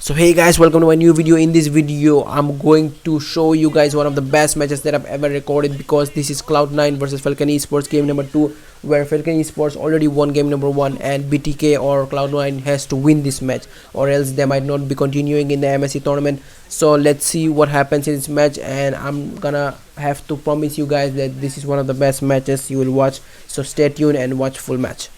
So hey guys, welcome to my new video. In this video I'm going to show you guys one of the best matches that I've ever recorded, because this is Cloud9 versus Falcon Esports game number 2, where Falcon Esports already won game number 1 and BTK or Cloud9 has to win this match, or else they might not be continuing in the MSC tournament. So let's see what happens in this match, and I'm gonna have to promise you guys that this is one of the best matches you will watch. So stay tuned and watch full match.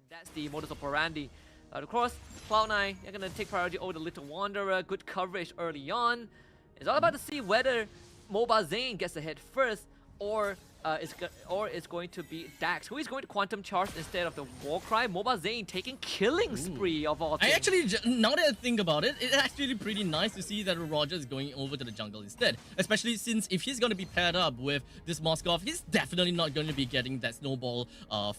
That's the modus operandi. Of course, Cloud9, they're going to take priority over the Little Wanderer. Good coverage early on. It's all about to see whether Mobazane gets ahead first, or it's going to be Dax, who is going to quantum charge instead of the Warcry. Mobazane taking killing spree of all things. I actually, now that I think about it, it's actually pretty nice to see that Roger is going over to the jungle instead. Especially since if he's going to be paired up with this Moskov, he's definitely not going to be getting that snowball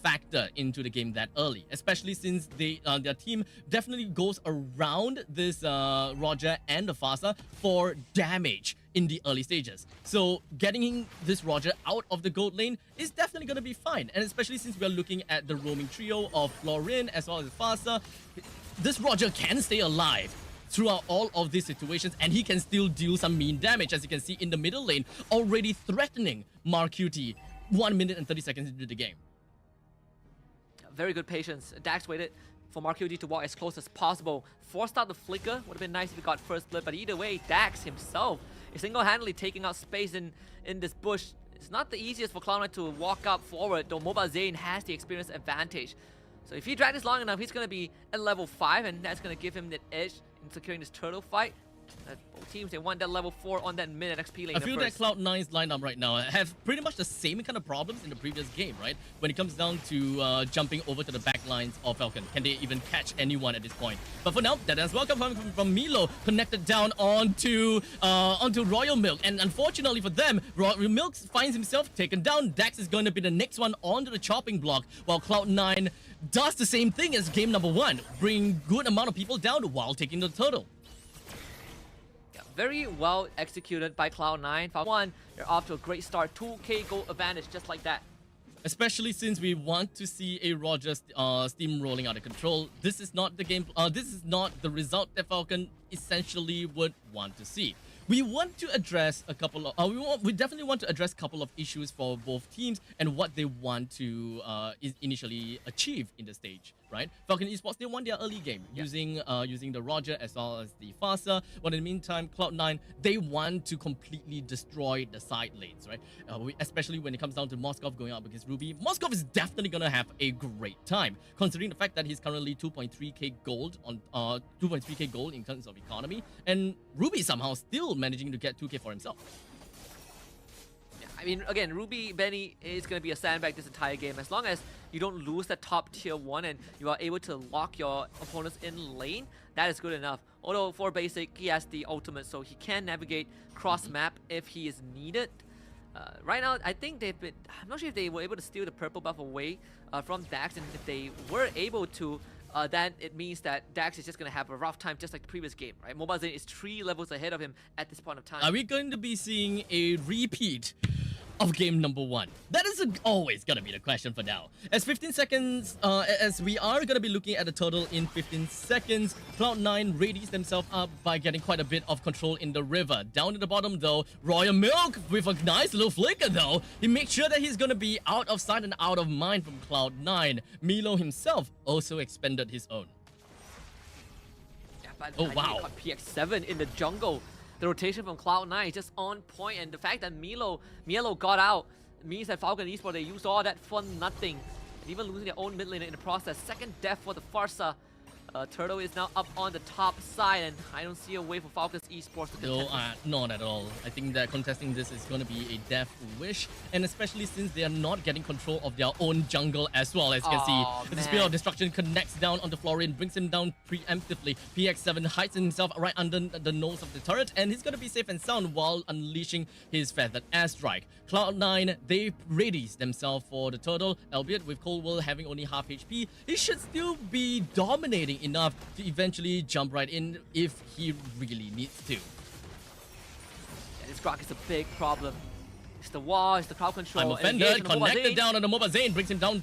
factor into the game that early. Especially since their team definitely goes around this Roger and the Fasa for damage in the early stages. So getting this Roger out of the gold lane is definitely going to be fine. And especially since we're looking at the roaming trio of Florin as well as Fasa, this Roger can stay alive throughout all of these situations, and he can still deal some mean damage, as you can see in the middle lane, already threatening Marqt 1 minute and 30 seconds into the game. Very good patience. Dax waited for Marqt to walk as close as possible. Forced out the flicker. Would have been nice if he got first blood, but either way, Dax himself is single-handedly taking out space in this bush. It's not the easiest for Cloud9 to walk up forward, though Mobazane has the experience advantage. So if he drags this long enough, he's going to be at level 5, and that's going to give him the edge in securing this turtle fight. Both teams, they want that level 4 on that mid XP lane. I feel that Cloud9's lineup right now have pretty much the same kind of problems in the previous game, right? When it comes down to jumping over to the back lines of Falcon. Can they even catch anyone at this point? But for now, that is welcome from Mewlo, connected down onto Royal Milk. And unfortunately for them, Royal Milk finds himself taken down. Dax is going to be the next one onto the chopping block, while Cloud9 does the same thing as game number 1, bring good amount of people down while taking the turtle. Very well executed by Cloud9. Falcon 1, they're off to a great start. 2k gold advantage just like that. Especially since we want to see a Roger steamrolling out of control. This is not the game. This is not the result that Falcon essentially would want to see. We want to address a couple of we definitely want to address a couple of issues for both teams and what they want to initially achieve in the stage, right? Falcon Esports, they won their early game using the Roger as well as the Fasa. But in the meantime, Cloud9, they want to completely destroy the side lanes, right? Especially when it comes down to Moskov going up against Ruby. Moskov is definitely gonna have a great time, considering the fact that he's currently 2.3k gold on 2.3k gold in terms of economy, and Ruby somehow still managing to get 2k for himself. Yeah, I mean, again, Ruby Benny is going to be a sandbag this entire game. As long as you don't lose that top tier 1 and you are able to lock your opponents in lane, that is good enough. Although for basic, he has the ultimate, so he can navigate cross map if he is needed. Right now, I think I'm not sure if they were able to steal the purple buff away from Dax, and if they were able to, then it means that Dax is just going to have a rough time, just like the previous game, right? Mobazane is 3 levels ahead of him at this point of time. Are we going to be seeing a repeat of game number 1? That is always gonna be the question for now. As 15 seconds, as we are gonna be looking at the total in 15 seconds, Cloud9 readies themselves up by getting quite a bit of control in the river. Down at the bottom though, Royal Milk with a nice little flicker though. He makes sure that he's gonna be out of sight and out of mind from Cloud9. Mewlo himself also expended his own. Yeah, but oh wow, caught PX7 in the jungle. The rotation from Cloud9 is just on point, and the fact that Mewlo got out means that Falcon Esports, they used all that for nothing, and even losing their own mid laner in the process. Second death for the Farsa. Turtle is now up on the top side, and I don't see a way for Falcon Esports to contest. No, not at all. I think that contesting this is going to be a death wish, and especially since they are not getting control of their own jungle as well, as you can see. The Spear of Destruction connects down onto Florin, brings him down preemptively. PX7 hides himself right under the nose of the turret, and he's going to be safe and sound while unleashing his feathered airstrike. Cloud9, they readies themselves for the turtle, albeit with Coleworld having only half HP. He should still be dominating enough to eventually jump right in if he really needs to. Yeah, this Grok is a big problem. It's the wall, it's the crowd control. I'm offended, engage on the connected Mobazane. down on the Mobazane, brings him down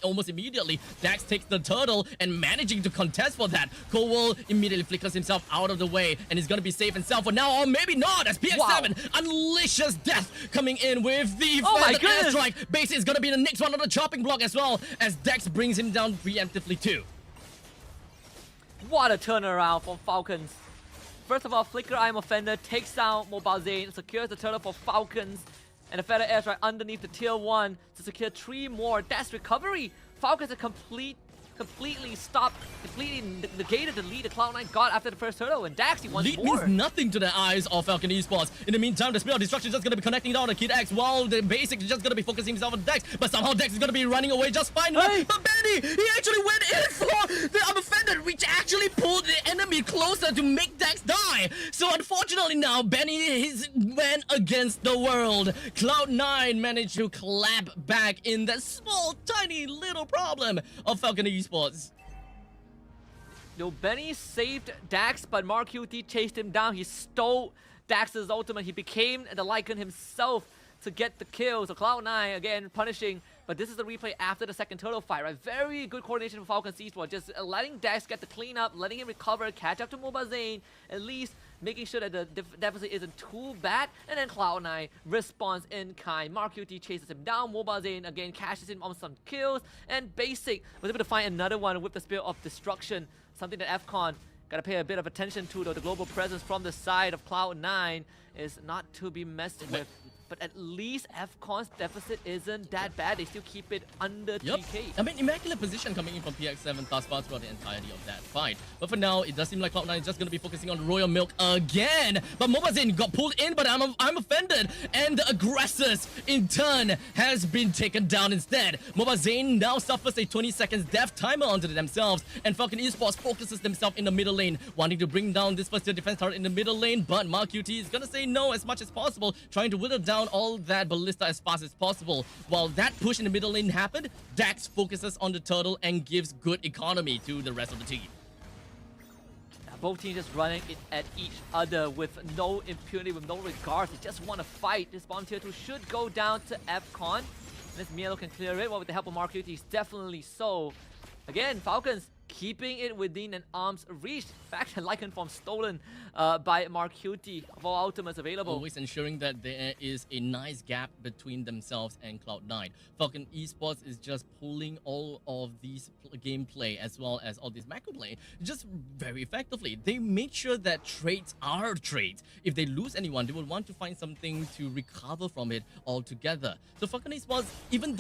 almost immediately. Dax takes the turtle and managing to contest for that. Coleworld immediately flickers himself out of the way and is going to be safe and sound for now, or maybe not, as PX7 unleashes death coming in with the airstrike. Base is going to be the next one on the chopping block as well, as Dax brings him down preemptively too. What a turnaround from Falcons. First of all, Flicker, I'm offended, takes down Mobazane, secures the turtle for Falcons, and a feather airstrike underneath the tier 1 to secure 3 more. That's recovery. Falcons are completely negated the lead the Cloud9 got after the first turtle, and Dax, he wants lead more. means nothing to the eyes of Falcon Esports. In the meantime, the Spirit of Destruction is just going to be connecting down to Kid X, while the Basic is just going to be focusing himself on Dex, but somehow Dex is going to be running away just fine. Hey. But Benny, he actually went in for the I'm offended, which actually pulled the enemy closer to make Dex die. So unfortunately now, Benny went against the world. Cloud9 managed to clap back in that small, tiny little problem of Falcon Esports. No, Benny saved Dax, but Marqt chased him down. He stole Dax's ultimate. He became the Lycan himself to get the kill. So Cloud9 again punishing, but this is the replay after the second turtle fight, right? Very good coordination from Falcon Esports, just letting Dax get the cleanup, letting him recover, catch up to Mobazane, at least making sure that the deficit isn't too bad, and then Cloud9 responds in kind. Marqt chases him down, Mobazane again cashes in on some kills, and Basic was able to find another one with the Spirit of Destruction, something that Fcon gotta pay a bit of attention to, though. The global presence from the side of Cloud9 is not to be messed with. But at least Fcon's deficit isn't that bad. They still keep it under 3k. I mean, immaculate position coming in from PX7 thus far throughout the entirety of that fight. But for now, it does seem like Cloud9 is just going to be focusing on Royal Milk again. But Mobazane got pulled in, but I'm offended. And the aggressors, in turn, has been taken down instead. Mobazane now suffers a 20 seconds death timer onto themselves. And Falcon Esports focuses themselves in the middle lane, wanting to bring down this first tier defense turret in the middle lane. But Marqt is going to say no as much as possible, trying to whittle down all that ballista as fast as possible. While that push in the middle lane happened, Dax focuses on the turtle and gives good economy to the rest of the team. Both teams just running it at each other with no impunity, with no regard. They just want to fight. This bomb tier 2 should go down to Fcon. This Mewlo can clear it, well, with the help of Marqt, he's definitely so. Again, Falcons keeping it within an arm's reach. In fact, Lycan form stolen by Marqt of all ultimates available. Always ensuring that there is a nice gap between themselves and Cloud9. Falcon Esports is just pulling all of these gameplay as well as all this macro play just very effectively. They make sure that trades are trades. If they lose anyone, they will want to find something to recover from it altogether. So Falcon Esports, even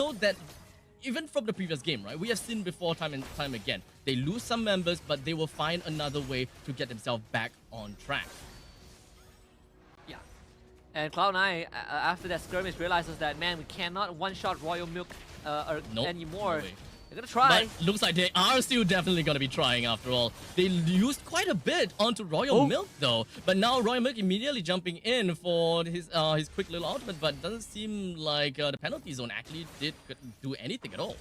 from the previous game, right? We have seen before time and time again. They lose some members, but they will find another way to get themselves back on track. Yeah. And Cloud9, after that skirmish, realizes that, man, we cannot one-shot Royal Milk anymore. No way. They're gonna try. But looks like they are still definitely gonna be trying after all. They used quite a bit onto Royal Milk though. But now Royal Milk immediately jumping in for his quick little ultimate, but doesn't seem like the penalty zone actually did do anything at all.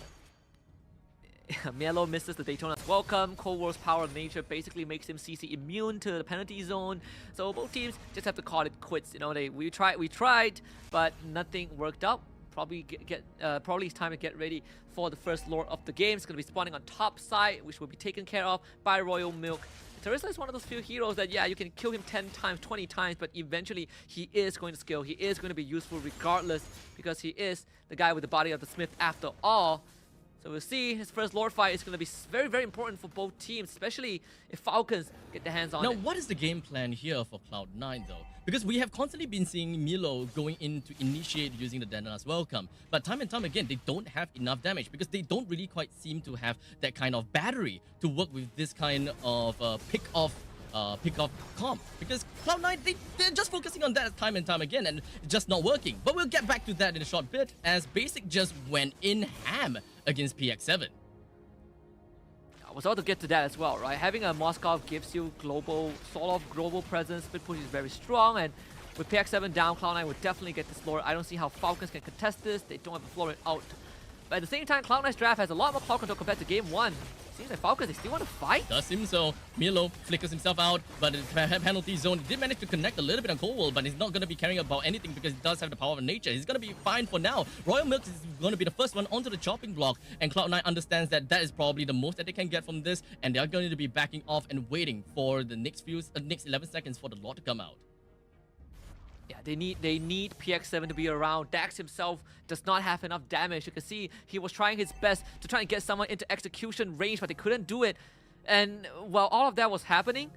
Mewlo misses the Daytona's welcome. Coleworld's power of nature basically makes him CC immune to the penalty zone. So both teams just have to call it quits. You know, we tried, but nothing worked out. Probably it's time to get ready for the first Lord of the game. It's going to be spawning on top side, which will be taken care of by Royal Milk. Teresa is one of those few heroes that, yeah, you can kill him 10 times, 20 times, but eventually he is going to scale. He is going to be useful regardless, because he is the guy with the body of the Smith after all. So we'll see. His first Lord fight is going to be very, very important for both teams, especially if Falcons get their hands on it. Now, what is the game plan here for Cloud9 though? Because we have constantly been seeing Mewlo going in to initiate using the Dana's welcome. But time and time again, they don't have enough damage because they don't really quite seem to have that kind of battery to work with this kind of pick-off comp. Because Cloud9, they're just focusing on that time and time again and it's just not working. But we'll get back to that in a short bit, as Basic just went in ham against PX7. I was about to get to that as well, right? Having a Moscow gives you sort of global presence. Split push is very strong, and with PX7 down, Cloud9 would definitely get this Lord. I don't see how Falcons can contest this. They don't have a Florid out. But at the same time, Cloud9's draft has a lot more cloud control compared to game 1. Seems like Falcons, they still want to fight. Does seem so. Mewlo flickers himself out, but the penalty zone did manage to connect a little bit on Coleworld, but he's not going to be caring about anything because he does have the power of nature. He's going to be fine for now. Royal Milk is going to be the first one onto the chopping block, and Cloud9 understands that that is probably the most that they can get from this, and they are going to be backing off and waiting for the next 11 seconds for the Lord to come out. Yeah, they need PX7 to be around. Dax himself does not have enough damage. You can see he was trying his best to try and get someone into execution range, but they couldn't do it. And while all of that was happening,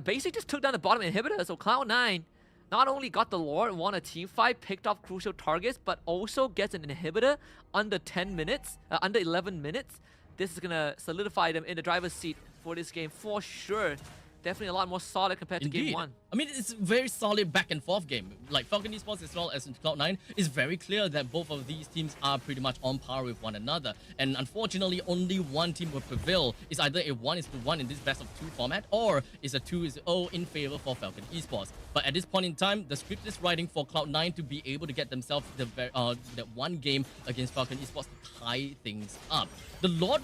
Basic just took down the bottom inhibitor. So Cloud9 not only got the Lord, won a team fight, picked off crucial targets, but also gets an inhibitor under 10 minutes, under 11 minutes. This is gonna solidify them in the driver's seat for this game for sure. Definitely a lot more solid compared to game 1. I mean, it's a very solid back and forth game. Like Falcon Esports as well as Cloud9, it's very clear that both of these teams are pretty much on par with one another. And unfortunately, only one team will prevail. It's either a 1-1 in this best of 2 format, or it's a 2-0 in favor for Falcon Esports. But at this point in time, the script is writing for Cloud9 to be able to get themselves that one game against Falcon Esports to tie things up. The Lord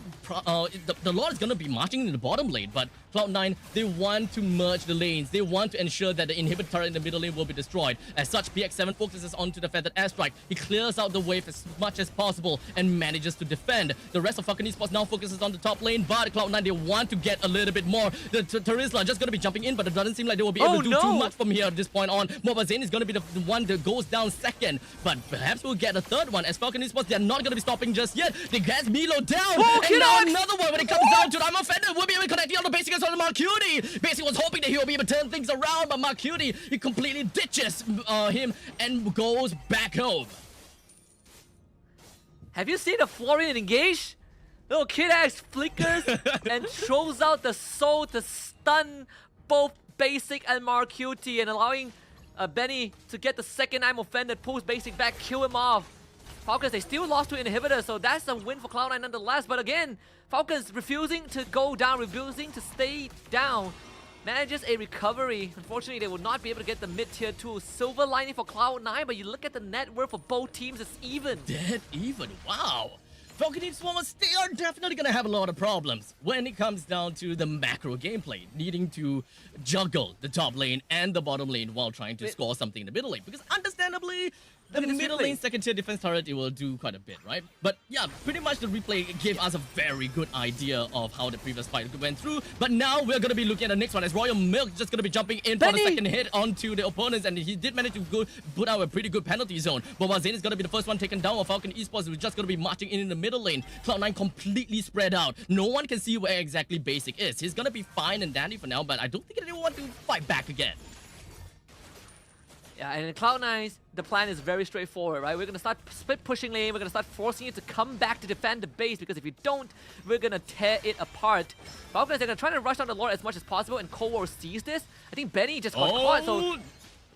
is going to be marching in the bottom lane, but Cloud9, they want to merge the lanes. They want to ensure that the inhibitor turret in the middle lane will be destroyed. As such, PX7 focuses onto the feathered airstrike. He clears out the wave as much as possible and manages to defend. The rest of Falcon Esports now focuses on the top lane, but Cloud9, they want to get a little bit more. The Terizla just going to be jumping in, but it doesn't seem like they will be able to do too much from here at this point on. Mobazane is going to be the one that goes down second, but perhaps we'll get a third one as Falcon Esports, they're not going to be stopping just yet. They get Mewlo down, and now another one when it comes down to it. I'm offended. We'll be able to connect on the Basic as well as Marqt. Basic was hoping that he will be able to turn things around, but Marqt, he completely ditches him and goes back home. Have you seen the Florian engage? Little Kid Axe flickers and throws out the soul to stun both Basic and Marqt, and allowing Benny to get the second I'm offended, pulls Basic back, kill him off. Falcons, they still lost to inhibitor, so that's a win for Cloud9 nonetheless. But again, Falcons refusing to go down, refusing to stay down. Manages a recovery. Unfortunately, they will not be able to get the mid-tier 2 silver lining for Cloud9, but you look at the net worth for both teams, it's even. Dead even, wow. Falcon Esports, they are definitely going to have a lot of problems when it comes down to the macro gameplay, needing to juggle the top lane and the bottom lane while trying to score something in the middle lane. Because understandably, the middle lane second tier defense turret, it will do quite a bit, right? But yeah, pretty much the replay gave us a very good idea of how the previous fight went through. But now we're going to be looking at the next one as Royal Milk just going to be jumping in for the second hit onto the opponents, and he did manage to put out a pretty good penalty zone. Mobazane is going to be the first one taken down while Falcon Esports is just going to be marching in the middle lane. Cloud9 completely spread out. No one can see where exactly Basic is. He's going to be fine and dandy for now, but I don't think anyone want to fight back again. Yeah, and in Cloud9's, the plan is very straightforward, right? We're going to start split pushing lane, we're going to start forcing you to come back to defend the base, because if you don't, we're going to tear it apart. Falcons, they're going to try to rush down the Lord as much as possible, and Coleworld sees this. I think Benny just got caught, so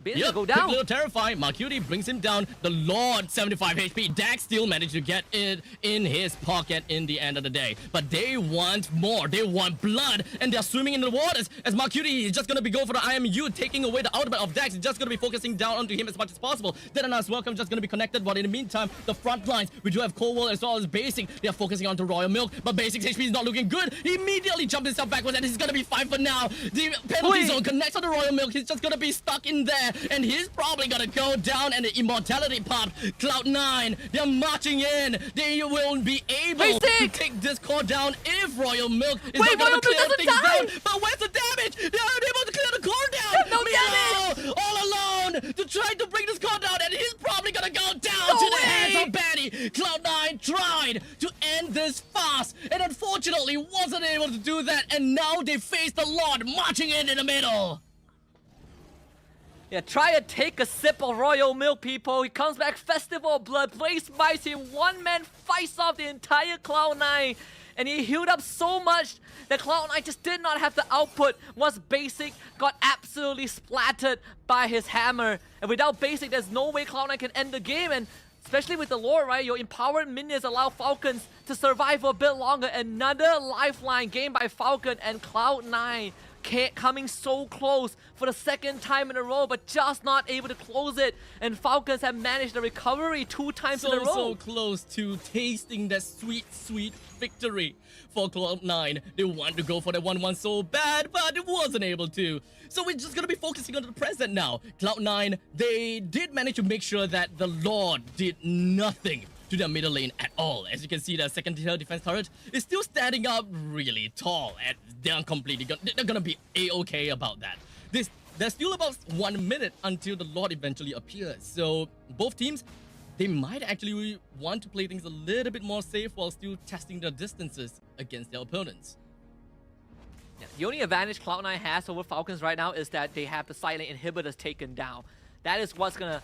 Benny's go down. A little terrifying. Marqt brings him down. The Lord, 75 HP. Dax still managed to get it in his pocket in the end of the day. But they want more. They want blood. And they're swimming in the waters. As Marqt is just going to be going for the IMU, taking away the ultimate of Dax. He's just going to be focusing down onto him as much as possible. Then as welcome just going to be connected. But in the meantime, the front lines, we do have Coleworld as well as Basic. They are focusing onto Royal Milk. But Basic's HP is not looking good. He immediately jumped himself backwards, and he's going to be fine for now. The penalty zone connects on the Royal Milk. He's just going to be stuck in there. And he's probably gonna go down, and the immortality pop. Cloud9, they're marching in. They will be able to take this core down if Royal Milk is not gonna clear things down. But where's the damage? They're unable to clear the core down. No damage. All alone to try to bring this core down, and he's probably gonna go down to the hands of Benny. Cloud9 tried to end this fast, and unfortunately wasn't able to do that. And now they face the Lord marching in the middle. Yeah, try to take a sip of Royal Milk, people. He comes back, Festival of Blood, Blaze bites him, one man fights off the entire Cloud9, and he healed up so much that Cloud9 just did not have the output once Basic got absolutely splattered by his hammer. And without Basic, there's no way Cloud9 can end the game, and especially with the lore, right? Your empowered minions allow Falcons to survive for a bit longer. Another lifeline game by Falcon, and Cloud9 coming so close for the second time in a row, but just not able to close it. And Falcons have managed the recovery 2 times in a row. So close to tasting that sweet, sweet victory for Cloud9. They wanted to go for the 1-1 so bad, but it wasn't able to. So we're just gonna be focusing on the present now. Cloud9, they did manage to make sure that the Lord did nothing to their middle lane at all. As you can see, the second tier defense turret is still standing up really tall, and they're gonna be a-okay about that. There's still about 1 minute until the Lord eventually appears. So both teams, they might actually want to play things a little bit more safe while still testing their distances against their opponents. Yeah, the only advantage Cloud9 has over Falcons right now is that they have the silent inhibitors taken down. That is what's gonna,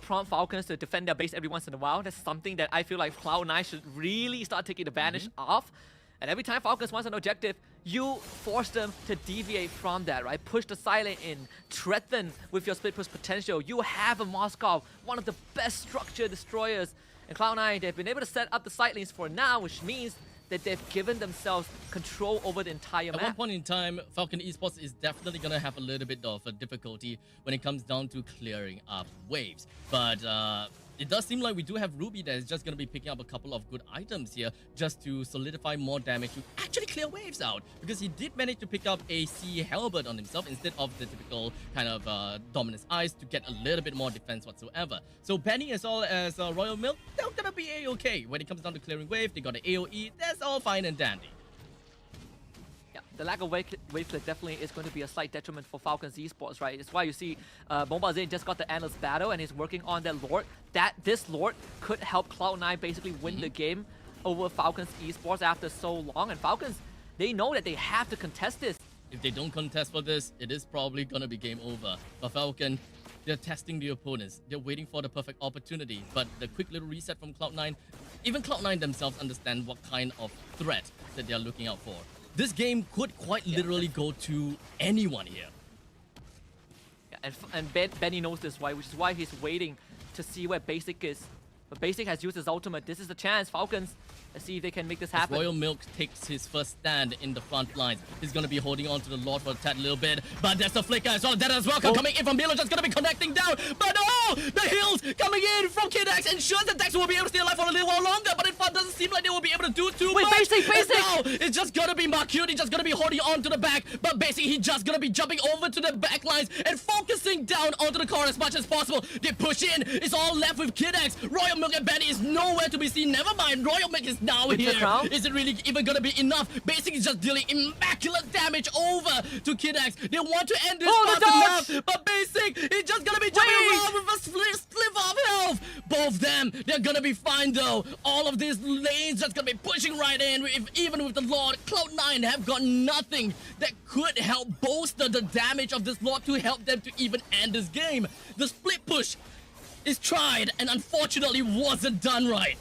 prompt Falcons to defend their base every once in a while. That's something that I feel like Cloud9 should really start taking advantage of. And every time Falcons wants an objective, you force them to deviate from that, right? Push the silent in, threaten with your split push potential. You have a Moskov, one of the best structure destroyers. And Cloud9, they've been able to set up the side lanes for now, which means that they've given themselves control over the entire map. At one point in time, Falcon Esports is definitely going to have a little bit of a difficulty when it comes down to clearing up waves. But it does seem like we do have Ruby that is just going to be picking up a couple of good items here just to solidify more damage to actually clear waves out. Because he did manage to pick up a Sea Halberd on himself instead of the typical kind of Dominus Eyes to get a little bit more defense whatsoever. So Benny as well as Royal Milk, they're going to be a-okay. When it comes down to clearing wave, they got an AoE, that's all fine and dandy. Yeah, the lack of wave clip definitely is going to be a slight detriment for Falcons Esports, right? It's why you see Mobazane just got the Endless Battle and he's working on that Lord. This Lord could help Cloud9 basically win the game over Falcons Esports after so long. And Falcons, they know that they have to contest this. If they don't contest for this, it is probably going to be game over. For Falcon, they're testing the opponents. They're waiting for the perfect opportunity. But the quick little reset from Cloud9, even Cloud9 themselves understand what kind of threat that they're looking out for. This game could quite literally go to anyone here. Yeah, and Benny knows this, right? Which is why he's waiting to see where Basic is. But Basic has used his ultimate. This is the chance. Falcons, let's see if they can make this happen. Royal Milk takes his first stand in the front lines. He's going to be holding on to the Lord for a tad little bit. But there's the flicker as well. That as well coming in from Mewlo, just going to be connecting down. But oh, the heals coming in from Kidax ensures that Dax will be able to stay alive for a little while longer. But it doesn't seem like they will be able to do too much. Basic! Now, it's just going to be Marqt. He's just going to be holding on to the back. But basically, he's just going to be jumping over to the back lines and focusing down onto the core as much as possible. They push in. It's all left with Kidax. Royal Milk and Benny is nowhere to be seen. Never mind. Royal Milk is now here. Is it really even gonna be enough? Basic is just dealing immaculate damage over to Kidax. They want to end this fast enough, but Basic is just gonna be jumping around with a slip of health. Both them, they're gonna be fine though. All of these lanes just gonna be pushing right in. Even with the Lord, Cloud9 have got nothing that could help bolster the damage of this Lord to help them to even end this game. The split push is tried and unfortunately wasn't done right.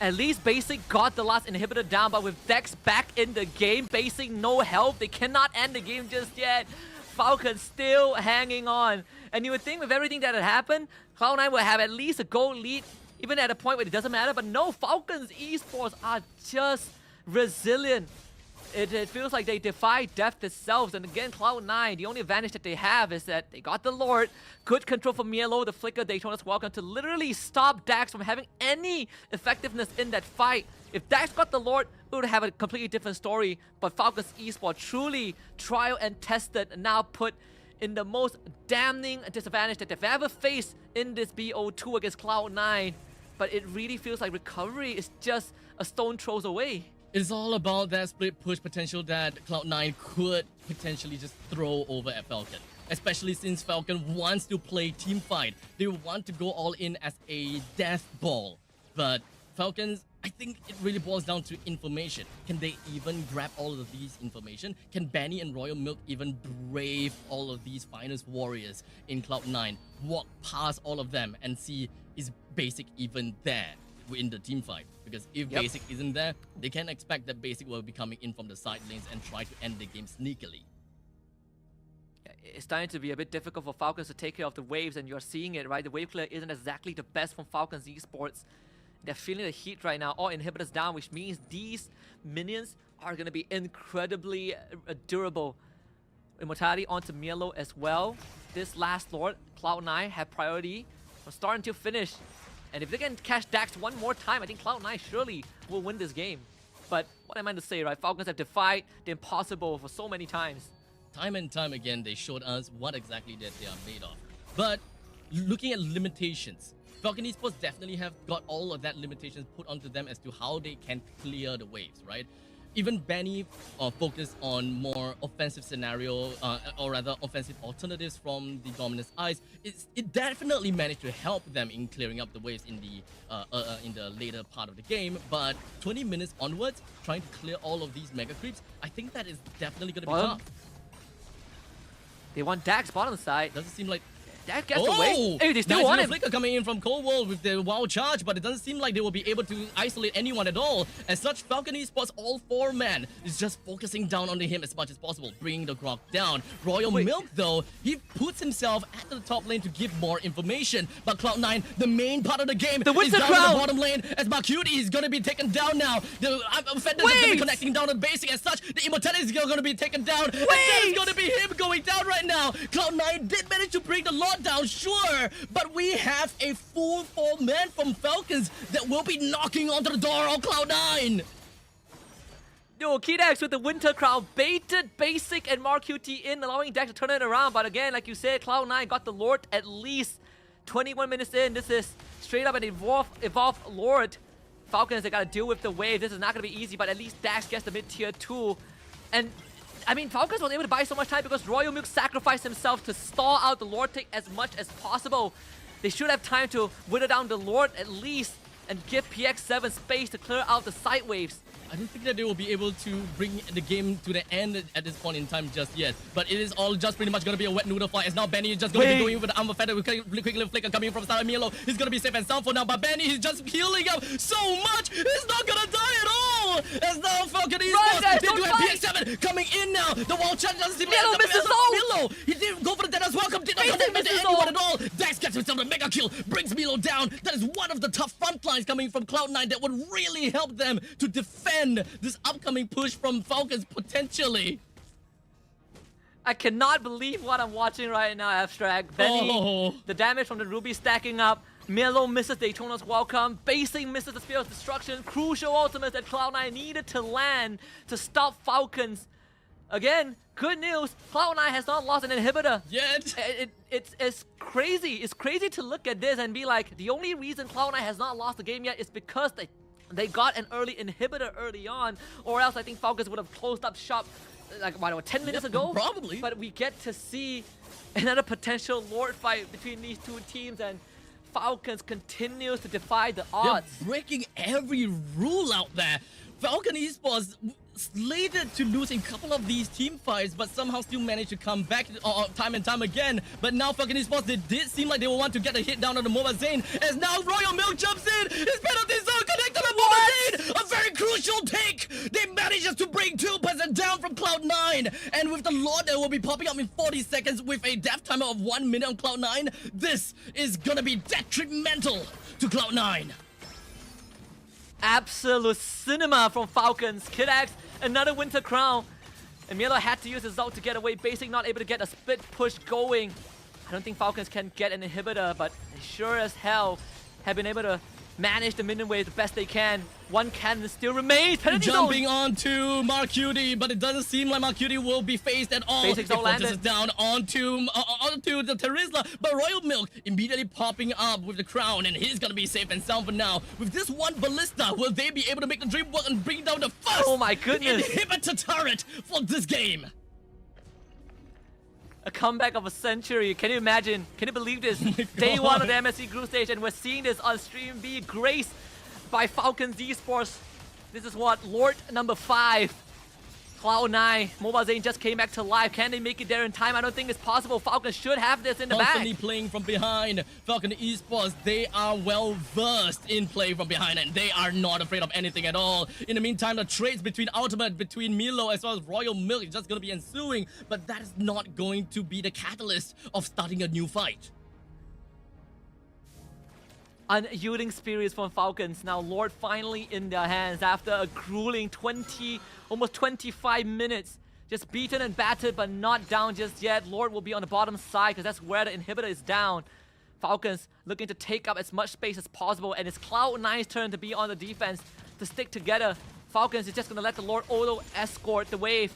At least Basic got the last inhibitor down, but with Dex back in the game, Basic no help. They cannot end the game just yet. Falcon still hanging on. And you would think with everything that had happened, Cloud9 would have at least a goal lead, even at a point where it doesn't matter. But no, Falcons Esports are just resilient. It feels like they defy death itself. And again, Cloud9, the only advantage that they have is that they got the Lord. Good control from Mewlo, the Flicker, Daytona's Welcome to literally stop Dax from having any effectiveness in that fight. If Dax got the Lord, we would have a completely different story. But Falcons Esports truly trial and tested and now put in the most damning disadvantage that they've ever faced in this BO2 against Cloud9. But it really feels like recovery is just a stone throws away. It's all about that split push potential that Cloud9 could potentially just throw over at Falcon. Especially since Falcon wants to play team fight. They want to go all in as a death ball. But Falcons, I think it really boils down to information. Can they even grab all of these information? Can Benny and Royal Milk even brave all of these finest warriors in Cloud9? Walk past all of them and see, is Basic even there in the team fight? Because if Basic isn't there, they can expect that Basic will be coming in from the side lanes and try to end the game sneakily. It's starting to be a bit difficult for Falcons to take care of the waves, and you're seeing it, right? The wave clear isn't exactly the best from Falcons Esports. They're feeling the heat right now. All inhibitors down, which means these minions are going to be incredibly durable. Immortality onto Mewlo as well. This last Lord, Cloud9, have priority from start until finish. And if they can catch Dax one more time, I think Cloud9 surely will win this game. But what am I to say, right? Falcons have defied the impossible for so many times. Time and time again, they showed us what exactly that they are made of. But looking at limitations, Falcon Esports definitely have got all of that limitations put onto them as to how they can clear the waves, right? Even Benny focused on more offensive scenario, or rather offensive alternatives from the Dominus Eyes. It definitely managed to help them in clearing up the waves in the later part of the game. But 20 minutes onwards, trying to clear all of these mega creeps, I think that is definitely going to be tough. They want Dax bottom side. Doesn't seem like That gets away. Hey, they still nice want him. flicker coming in from Coleworld with the wild charge, but it doesn't seem like they will be able to isolate anyone at all. As such, Falcon Esports all 4-man is just focusing down on him as much as possible, bringing the Grok down. Royal Milk, though, he puts himself at the top lane to give more information. But Cloud9, the main part of the game, the is down crowd. to the bottom lane as Marqt is going to be taken down now. The offenders are going to be connecting down on basic. As such, the Immortality is going to be taken down. And that is going to be him going down right now. Cloud9 did manage to bring the Lord down, sure. But we have a full 4-man from Falcons that will be knocking onto the door on Cloud9. Yo, Kidax with the Winter Crown baited Basic and Marqt in, allowing Dax to turn it around. But again, like you said, Cloud9 got the Lord at least 21 minutes in. This is straight up an evolved Lord. Falcons, they gotta deal with the wave. This is not gonna be easy, but at least Dax gets the mid-tier 2. And I mean, Falcons was able to buy so much time because Royal Milk sacrificed himself to stall out the Lord take as much as possible. They should have time to whittle down the Lord at least and give PX7 space to clear out the side waves. I don't think that they will be able to bring the game to the end at this point in time just yet. But it is all just pretty much going to be a wet noodle fight. As now Benny is just going to be going with the armor feather with quick little flicker coming from Star Mewlo. He's going to be safe and sound for now. But Benny is just healing up so much. He's not going to die at all. As now Falcon Esports, they do have PX7 coming in now. The wall charge doesn't seem like Mewlo. He didn't go for the dead as welcome. Did not connect to anyone at all. Dax gets himself a mega kill. Brings Mewlo down. That is one of the tough front lines coming from Cloud9 that would really help them to defend this upcoming push from Falcons potentially. I cannot believe what I'm watching right now, Abstract. Benny, the damage from the Ruby stacking up. Mewlo misses Daytona's welcome. Basic misses the Spear of Destruction. Crucial ultimate that Cloud9 needed to land to stop Falcons. Again, good news, Cloud9 has not lost an inhibitor yet. It's crazy. It's crazy to look at this and be like, the only reason Cloud9 has not lost the game yet is because they got an early inhibitor early on, or else I think Falcons would have closed up shop like, what, 10 minutes ago? Probably. But we get to see another potential Lord fight between these two teams, and Falcons continues to defy the odds. They're breaking every rule out there. Falcon Esports slated to lose a couple of these team fights, but somehow still managed to come back time and time again. But now Falcon Esports, they did seem like they will want to get a hit down on the Mobazane, as now Royal Milk jumps in. His penalty zone connected to the Mobazane. A very crucial take. They manages to bring 2% down from Cloud9, and with the Lord that will be popping up in 40 seconds with a death timer of 1 minute on Cloud9, this is gonna be detrimental to Cloud9. Absolute cinema from Falcons. Kidax, another Winter Crown. And Mewlo had to use his ult to get away. Basic not able to get a split push going. I don't think Falcons can get an inhibitor, but they sure as hell have been able to manage the minion wave the best they can. One cannon still remains. Penalty Jumping zone. onto Marqt, but it doesn't seem like Marqt will be phased at all. Basics don't land it. Down onto the Terizla, but Royal Milk immediately popping up with the crown, and he's gonna be safe and sound for now. With this one ballista, will they be able to make the dream work and bring down the first inhibitor turret for this game? A comeback of a century. Can you imagine? Can you believe this? Day one of the MSC group stage, and we're seeing this on stream be graced by Falcons Esports. This is what, Lord number 5. Cloud9, Mobazane just came back to life. Can they make it there in time? I don't think it's possible. Falcons should have this in the Constantly bag. playing from behind. Falcon Esports, they are well versed in play from behind, and they are not afraid of anything at all. In the meantime, the trades between Ultimate, between Mewlo, as well as Royal Milk is just going to be ensuing, but that is not going to be the catalyst of starting a new fight. Unyielding spirits from Falcons. Now Lord finally in their hands after a grueling almost 25 minutes. Just beaten and battered, but not down just yet. Lord will be on the bottom side because that's where the inhibitor is down. Falcons looking to take up as much space as possible, and it's Cloud9's turn to be on the defense, to stick together. Falcons is just going to let the Lord auto escort the wave,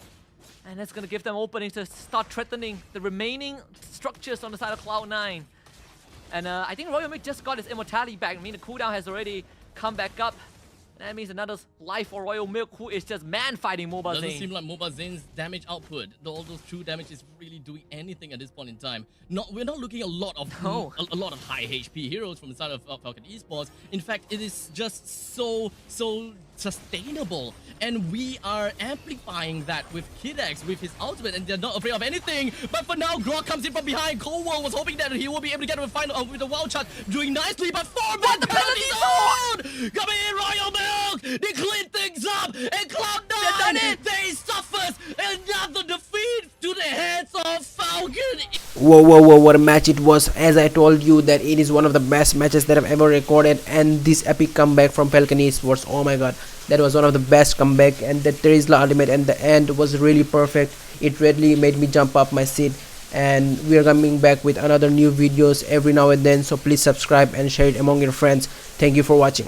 and that's going to give them openings to start threatening the remaining structures on the side of Cloud9. And I think Royal Milk just got his immortality back. I mean, the cooldown has already come back up. And that means another life for Royal Milk, who is just man-fighting Mobazane. Doesn't seem like Mobazane's damage output, all those true damage, is really doing anything at this point in time. We're not looking at a lot of a lot of high HP heroes from the side of Falcon Esports. In fact, it is just so sustainable, and we are amplifying that with Kidx with his ultimate, and they're not afraid of anything. But for now, Grog comes in from behind. Coleworld was hoping that he will be able to get a final with the wild charge, doing nicely, but what the penalty zone coming in. Royal Milk, they clean things up, and Cloud9, they suffers another defeat to the hands of Falcon. Whoa, what a match it was. As I told you that it is one of the best matches that I've ever recorded, and this epic comeback from Falcon Esports, oh my god, that was one of the best comeback. And that Terizla ultimate and the end was really perfect. It really made me jump up my seat. And we are coming back with another new videos every now and then, so please subscribe and share it among your friends. Thank you for watching.